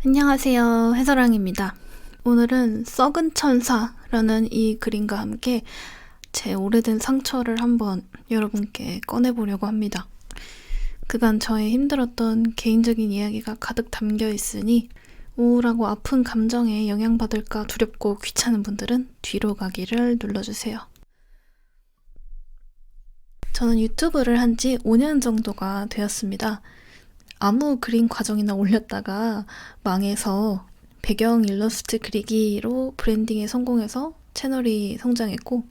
안녕하세요. 해서랑입니다. 오늘은 썩은 천사라는 이 그림과 함께 제 오래된 상처를 한번 여러분께 꺼내보려고 합니다. 그간 저의 힘들었던 개인적인 이야기가 가득 담겨 있으니 우울하고 아픈 감정에 영향받을까 두렵고 귀찮은 분들은 뒤로 가기를 눌러주세요. 저는 유튜브를 한 지 5년 정도가 되었습니다. 아무 그림 과정이나 올렸다가 망해서 배경 일러스트 그리기로 브랜딩에 성공해서 채널이 성장했고,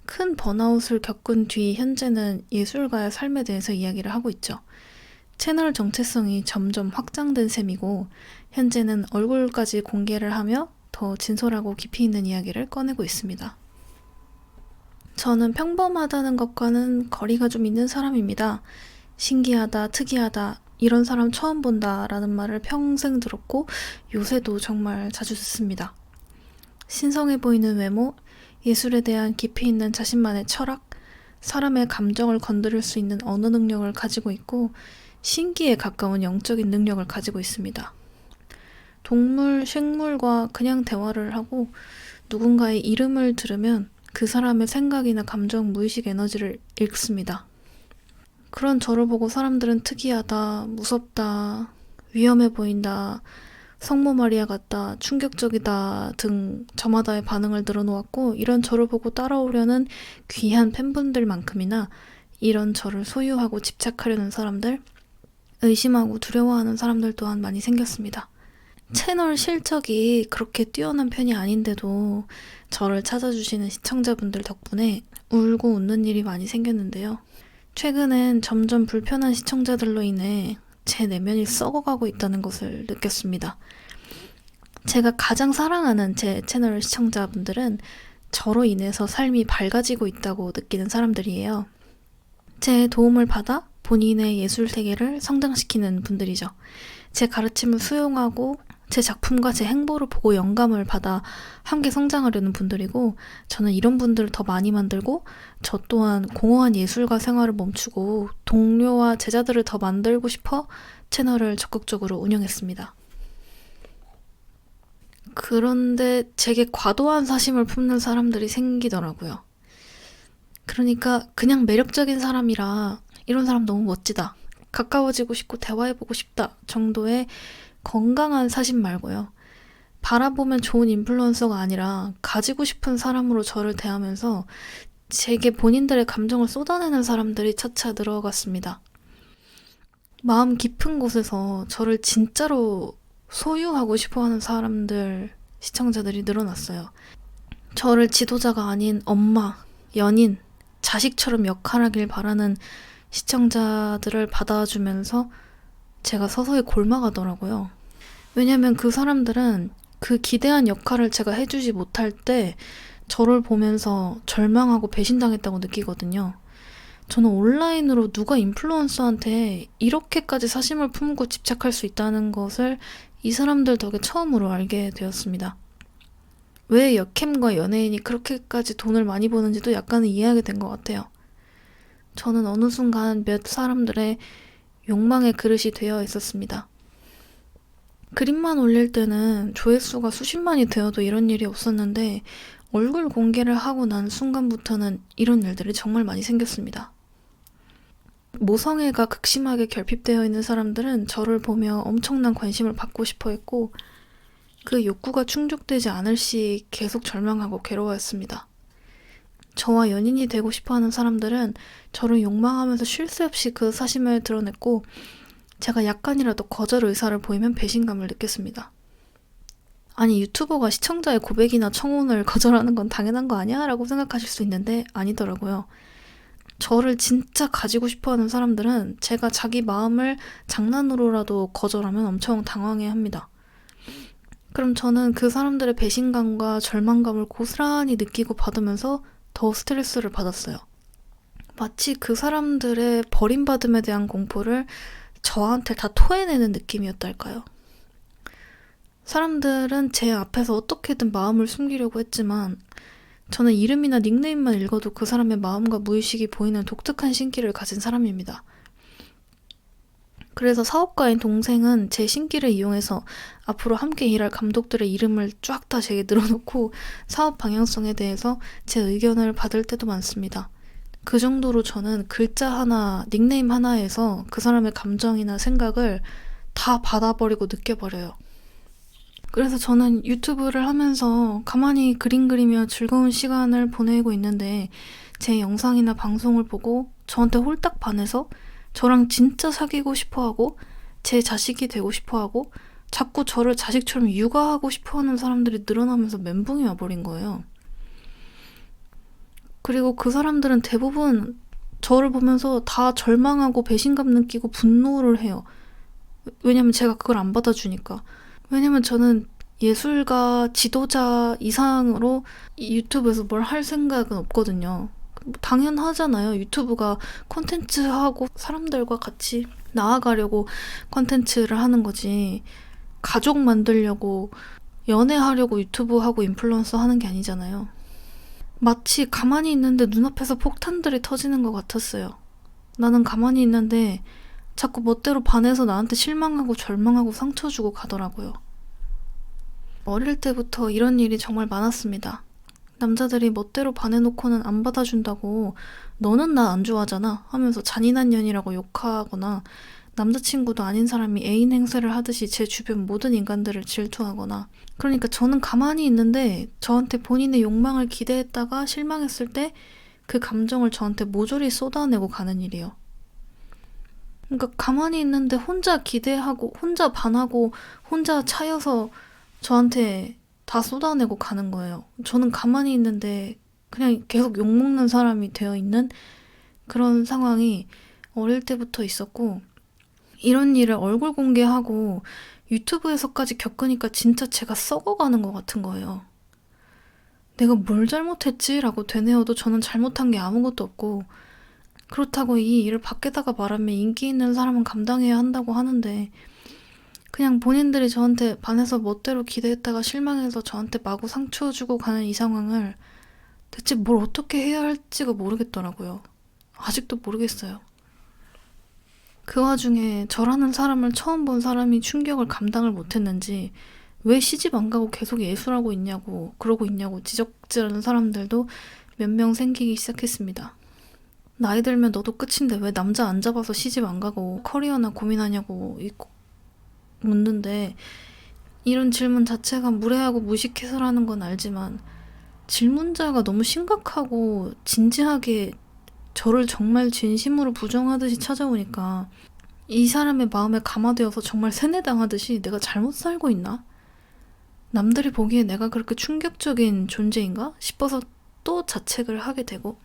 큰 번아웃을 겪은 뒤 현재는 예술가의 삶에 대해서 이야기를 하고 있죠. 채널 정체성이 점점 확장된 셈이고, 현재는 얼굴까지 공개를 하며 더 진솔하고 깊이 있는 이야기를 꺼내고 있습니다. 저는 평범하다는 것과는 거리가 좀 있는 사람입니다. 신기하다, 특이하다, 이런 사람 처음 본다 라는 말을 평생 들었고 요새도 정말 자주 듣습니다. 신성해 보이는 외모, 예술에 대한 깊이 있는 자신만의 철학, 사람의 감정을 건드릴 수 있는 언어 능력을 가지고 있고 신기에 가까운 영적인 능력을 가지고 있습니다. 동물, 식물과 그냥 대화를 하고 누군가의 이름을 들으면 그 사람의 생각이나 감정, 무의식 에너지를 읽습니다. 그런 저를 보고 사람들은 특이하다, 무섭다, 위험해 보인다, 성모 마리아 같다, 충격적이다 등 저마다의 반응을 늘어놓았고, 이런 저를 보고 따라오려는 귀한 팬분들만큼이나 이런 저를 소유하고 집착하려는 사람들, 의심하고 두려워하는 사람들 또한 많이 생겼습니다. 채널 실적이 그렇게 뛰어난 편이 아닌데도 저를 찾아주시는 시청자분들 덕분에 울고 웃는 일이 많이 생겼는데요. 최근엔 점점 불편한 시청자들로 인해 제 내면이 썩어가고 있다는 것을 느꼈습니다. 제가 가장 사랑하는 제 채널 시청자분들은 저로 인해서 삶이 밝아지고 있다고 느끼는 사람들이에요. 제 도움을 받아 본인의 예술 세계를 성장시키는 분들이죠. 제 가르침을 수용하고 제 작품과 제 행보를 보고 영감을 받아 함께 성장하려는 분들이고, 저는 이런 분들을 더 많이 만들고 저 또한 공허한 예술가 생활을 멈추고 동료와 제자들을 더 만들고 싶어 채널을 적극적으로 운영했습니다. 그런데 제게 과도한 사심을 품는 사람들이 생기더라고요. 그러니까 그냥 매력적인 사람이라 이런 사람 너무 멋지다, 가까워지고 싶고 대화해보고 싶다 정도의 건강한 사심 말고요. 바라보면 좋은 인플루언서가 아니라 가지고 싶은 사람으로 저를 대하면서 제게 본인들의 감정을 쏟아내는 사람들이 차차 늘어갔습니다. 마음 깊은 곳에서 저를 진짜로 소유하고 싶어하는 사람들, 시청자들이 늘어났어요. 저를 지도자가 아닌 엄마, 연인, 자식처럼 역할하길 바라는 시청자들을 받아주면서 제가 서서히 골마가더라고요. 왜냐면 그 사람들은 그 기대한 역할을 제가 해주지 못할 때 저를 보면서 절망하고 배신당했다고 느끼거든요. 저는 온라인으로 누가 인플루언서한테 이렇게까지 사심을 품고 집착할 수 있다는 것을 이 사람들 덕에 처음으로 알게 되었습니다. 왜 역캠과 연예인이 그렇게까지 돈을 많이 버는지도 약간은 이해하게 된 것 같아요. 저는 어느 순간 몇 사람들의 욕망의 그릇이 되어 있었습니다. 그림만 올릴 때는 조회수가 수십만이 되어도 이런 일이 없었는데 얼굴 공개를 하고 난 순간부터는 이런 일들이 정말 많이 생겼습니다. 모성애가 극심하게 결핍되어 있는 사람들은 저를 보며 엄청난 관심을 받고 싶어 했고, 그 욕구가 충족되지 않을 시 계속 절망하고 괴로워했습니다. 저와 연인이 되고 싶어하는 사람들은 저를 욕망하면서 쉴 새 없이 그 사심을 드러냈고, 제가 약간이라도 거절 의사를 보이면 배신감을 느꼈습니다. 아니, 유튜버가 시청자의 고백이나 청혼을 거절하는 건 당연한 거 아니야? 라고 생각하실 수 있는데 아니더라고요. 저를 진짜 가지고 싶어하는 사람들은 제가 자기 마음을 장난으로라도 거절하면 엄청 당황해합니다. 그럼 저는 그 사람들의 배신감과 절망감을 고스란히 느끼고 받으면서 더 스트레스를 받았어요. 마치 그 사람들의 버림받음에 대한 공포를 저한테 다 토해내는 느낌이었달까요? 사람들은 제 앞에서 어떻게든 마음을 숨기려고 했지만 저는 이름이나 닉네임만 읽어도 그 사람의 마음과 무의식이 보이는 독특한 신기를 가진 사람입니다. 그래서 사업가인 동생은 제 신기를 이용해서 앞으로 함께 일할 감독들의 이름을 쫙 다 제게 늘어놓고 사업 방향성에 대해서 제 의견을 받을 때도 많습니다. 그 정도로 저는 글자 하나, 닉네임 하나에서 그 사람의 감정이나 생각을 다 받아버리고 느껴버려요. 그래서 저는 유튜브를 하면서 가만히 그림 그리며 즐거운 시간을 보내고 있는데 제 영상이나 방송을 보고 저한테 홀딱 반해서 저랑 진짜 사귀고 싶어하고 제 자식이 되고 싶어하고 자꾸 저를 자식처럼 육아하고 싶어하는 사람들이 늘어나면서 멘붕이 와버린 거예요. 그리고 그 사람들은 대부분 저를 보면서 다 절망하고 배신감 느끼고 분노를 해요. 왜냐면 제가 그걸 안 받아주니까. 왜냐면 저는 예술가, 지도자 이상으로 이 유튜브에서 뭘 할 생각은 없거든요. 당연하잖아요. 유튜브가 콘텐츠하고 사람들과 같이 나아가려고 콘텐츠를 하는 거지. 가족 만들려고, 연애하려고 유튜브하고 인플루언서 하는 게 아니잖아요. 마치 가만히 있는데 눈앞에서 폭탄들이 터지는 것 같았어요. 나는 가만히 있는데 자꾸 멋대로 반해서 나한테 실망하고 절망하고 상처 주고 가더라고요. 어릴 때부터 이런 일이 정말 많았습니다. 남자들이 멋대로 반해놓고는 안 받아준다고 너는 나 안 좋아하잖아 하면서 잔인한 년이라고 욕하거나 남자친구도 아닌 사람이 애인 행세를 하듯이 제 주변 모든 인간들을 질투하거나 그러니까 저는 가만히 있는데 저한테 본인의 욕망을 기대했다가 실망했을 때 그 감정을 저한테 모조리 쏟아내고 가는 일이에요. 그러니까 가만히 있는데 혼자 기대하고 혼자 반하고 혼자 차여서 저한테 다 쏟아내고 가는 거예요. 저는 가만히 있는데 그냥 계속 욕먹는 사람이 되어 있는 그런 상황이 어릴 때부터 있었고 이런 일을 얼굴 공개하고 유튜브에서까지 겪으니까 진짜 제가 썩어가는 것 같은 거예요. 내가 뭘 잘못했지? 라고 되뇌어도 저는 잘못한 게 아무것도 없고 그렇다고 이 일을 밖에다가 말하면 인기 있는 사람은 감당해야 한다고 하는데 그냥 본인들이 저한테 반해서 멋대로 기대했다가 실망해서 저한테 마구 상처 주고 가는 이 상황을 대체 뭘 어떻게 해야 할지가 모르겠더라고요. 아직도 모르겠어요. 그 와중에 저라는 사람을 처음 본 사람이 충격을 감당을 못했는지 왜 시집 안 가고 계속 예술하고 있냐고 그러고 있냐고 지적질하는 사람들도 몇 명 생기기 시작했습니다. 나이 들면 너도 끝인데 왜 남자 안 잡아서 시집 안 가고 커리어나 고민하냐고 묻는데 이런 질문 자체가 무례하고 무식해서라는 건 알지만 질문자가 너무 심각하고 진지하게 저를 정말 진심으로 부정하듯이 찾아오니까 이 사람의 마음에 감화되어서 정말 세뇌당하듯이 내가 잘못 살고 있나? 남들이 보기에 내가 그렇게 충격적인 존재인가? 싶어서 또 자책을 하게 되고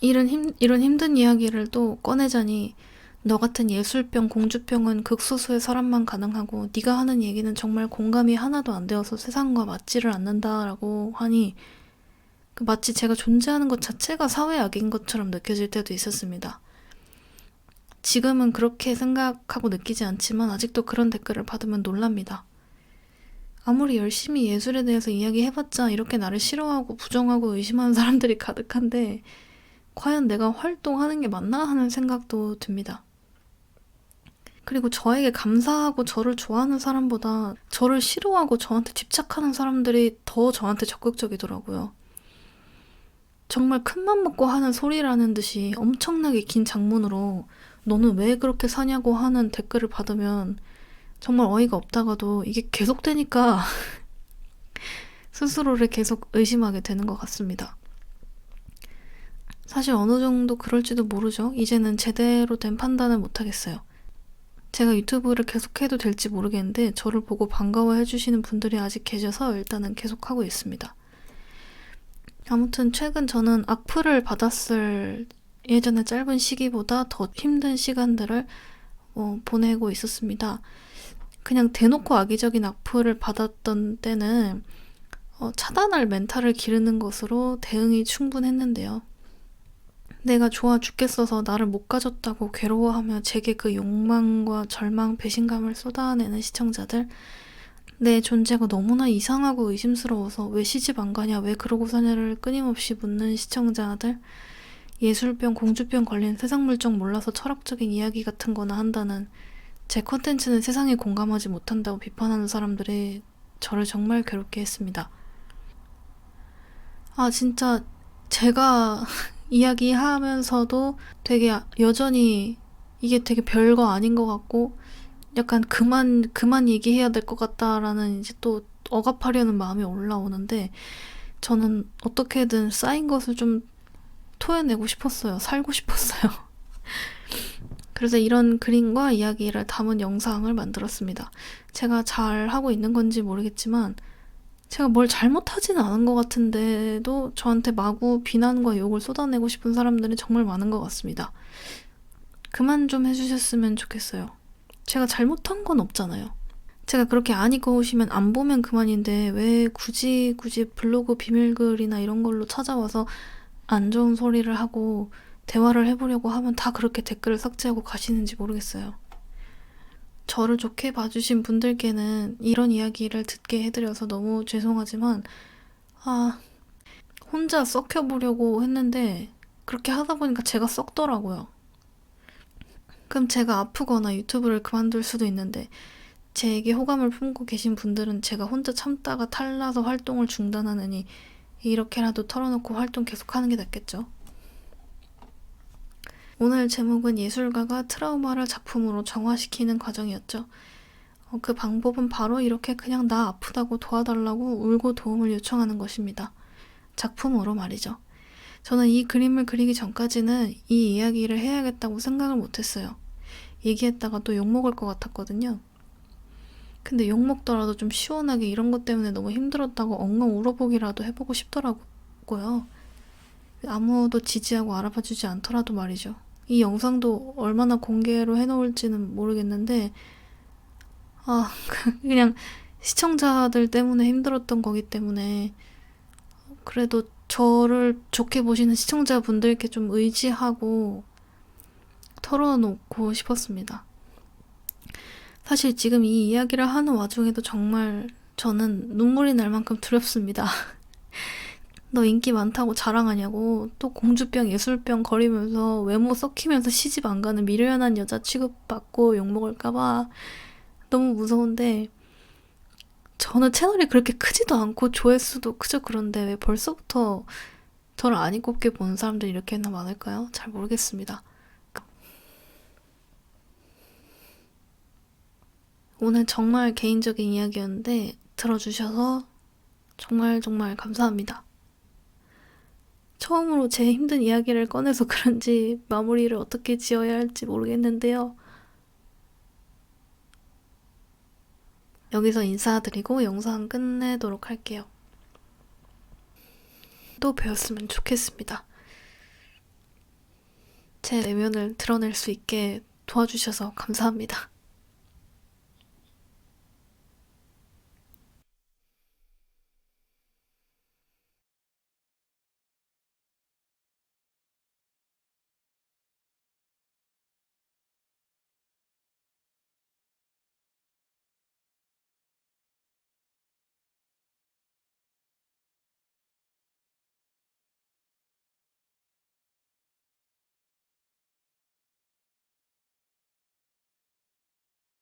이런 힘든 이야기를 또 꺼내자니 너 같은 예술병, 공주병은 극소수의 사람만 가능하고 네가 하는 얘기는 정말 공감이 하나도 안 되어서 세상과 맞지를 않는다라고 하니 마치 제가 존재하는 것 자체가 사회악인 것처럼 느껴질 때도 있었습니다. 지금은 그렇게 생각하고 느끼지 않지만 아직도 그런 댓글을 받으면 놀랍니다. 아무리 열심히 예술에 대해서 이야기해봤자 이렇게 나를 싫어하고 부정하고 의심하는 사람들이 가득한데 과연 내가 활동하는 게 맞나 하는 생각도 듭니다. 그리고 저에게 감사하고 저를 좋아하는 사람보다 저를 싫어하고 저한테 집착하는 사람들이 더 저한테 적극적이더라고요. 정말 큰맘 먹고 하는 소리라는 듯이 엄청나게 긴 장문으로 너는 왜 그렇게 사냐고 하는 댓글을 받으면 정말 어이가 없다가도 이게 계속되니까 스스로를 계속 의심하게 되는 것 같습니다. 사실 어느 정도 그럴지도 모르죠. 이제는 제대로 된 판단을 못하겠어요. 제가 유튜브를 계속해도 될지 모르겠는데 저를 보고 반가워해 주시는 분들이 아직 계셔서 일단은 계속하고 있습니다. 아무튼 최근 저는 악플을 받았을 예전의 짧은 시기보다 더 힘든 시간들을 보내고 있었습니다. 그냥 대놓고 악의적인 악플을 받았던 때는 차단할 멘탈을 기르는 것으로 대응이 충분했는데요. 내가 좋아 죽겠어서 나를 못 가졌다고 괴로워하며 제게 그 욕망과 절망, 배신감을 쏟아내는 시청자들, 내 존재가 너무나 이상하고 의심스러워서 왜 시집 안 가냐, 왜 그러고 사냐를 끊임없이 묻는 시청자들, 예술병, 공주병 걸린 세상 물정 몰라서 철학적인 이야기 같은 거나 한다는 제 콘텐츠는 세상에 공감하지 못한다고 비판하는 사람들이 저를 정말 괴롭게 했습니다. 아, 진짜 제가 이야기하면서도 되게 여전히 이게 되게 별거 아닌 것 같고 약간 그만 얘기해야 될 것 같다라는 이제 또 억압하려는 마음이 올라오는데 저는 어떻게든 쌓인 것을 좀 토해내고 싶었어요. 살고 싶었어요. 그래서 이런 그림과 이야기를 담은 영상을 만들었습니다. 제가 잘 하고 있는 건지 모르겠지만 제가 뭘 잘못하진 않은 것 같은데도 저한테 마구 비난과 욕을 쏟아내고 싶은 사람들이 정말 많은 것 같습니다. 그만 좀 해주셨으면 좋겠어요. 제가 잘못한 건 없잖아요. 제가 그렇게 안 읽고 오시면 안 보면 그만인데 왜 굳이 블로그 비밀글이나 이런 걸로 찾아와서 안 좋은 소리를 하고 대화를 해보려고 하면 다 그렇게 댓글을 삭제하고 가시는지 모르겠어요. 저를 좋게 봐주신 분들께는 이런 이야기를 듣게 해드려서 너무 죄송하지만 혼자 썩혀보려고 했는데 그렇게 하다 보니까 제가 썩더라고요. 그럼 제가 아프거나 유튜브를 그만둘 수도 있는데 제게 호감을 품고 계신 분들은 제가 혼자 참다가 탈나서 활동을 중단하느니 이렇게라도 털어놓고 활동 계속하는 게 낫겠죠. 오늘 제목은 예술가가 트라우마를 작품으로 정화시키는 과정이었죠. 그 방법은 바로 이렇게 그냥 나 아프다고 도와달라고 울고 도움을 요청하는 것입니다. 작품으로 말이죠. 저는 이 그림을 그리기 전까지는 이 이야기를 해야겠다고 생각을 못했어요. 얘기했다가 또 욕먹을 것 같았거든요. 근데 욕먹더라도 좀 시원하게 이런 것 때문에 너무 힘들었다고 엉엉 울어보기라도 해보고 싶더라고요. 아무도 지지하고 알아봐주지 않더라도 말이죠. 이 영상도 얼마나 공개로 해놓을지는 모르겠는데 그냥 시청자들 때문에 힘들었던 거기 때문에 그래도 저를 좋게 보시는 시청자분들께 좀 의지하고 털어놓고 싶었습니다. 사실 지금 이 이야기를 하는 와중에도 정말 저는 눈물이 날 만큼 두렵습니다. 너 인기 많다고 자랑하냐고 또 공주병 예술병 거리면서 외모 썩히면서 시집 안 가는 미련한 여자 취급받고 욕먹을까봐 너무 무서운데 저는 채널이 그렇게 크지도 않고 조회수도 그저 그런데 왜 벌써부터 저를 안 이롭게 보는 사람들이 이렇게나 많을까요? 잘 모르겠습니다. 오늘 정말 개인적인 이야기였는데 들어주셔서 정말 감사합니다. 처음으로 제 힘든 이야기를 꺼내서 그런지 마무리를 어떻게 지어야 할지 모르겠는데요. 여기서 인사드리고 영상 끝내도록 할게요. 또 뵈었으면 좋겠습니다. 제 내면을 드러낼 수 있게 도와주셔서 감사합니다.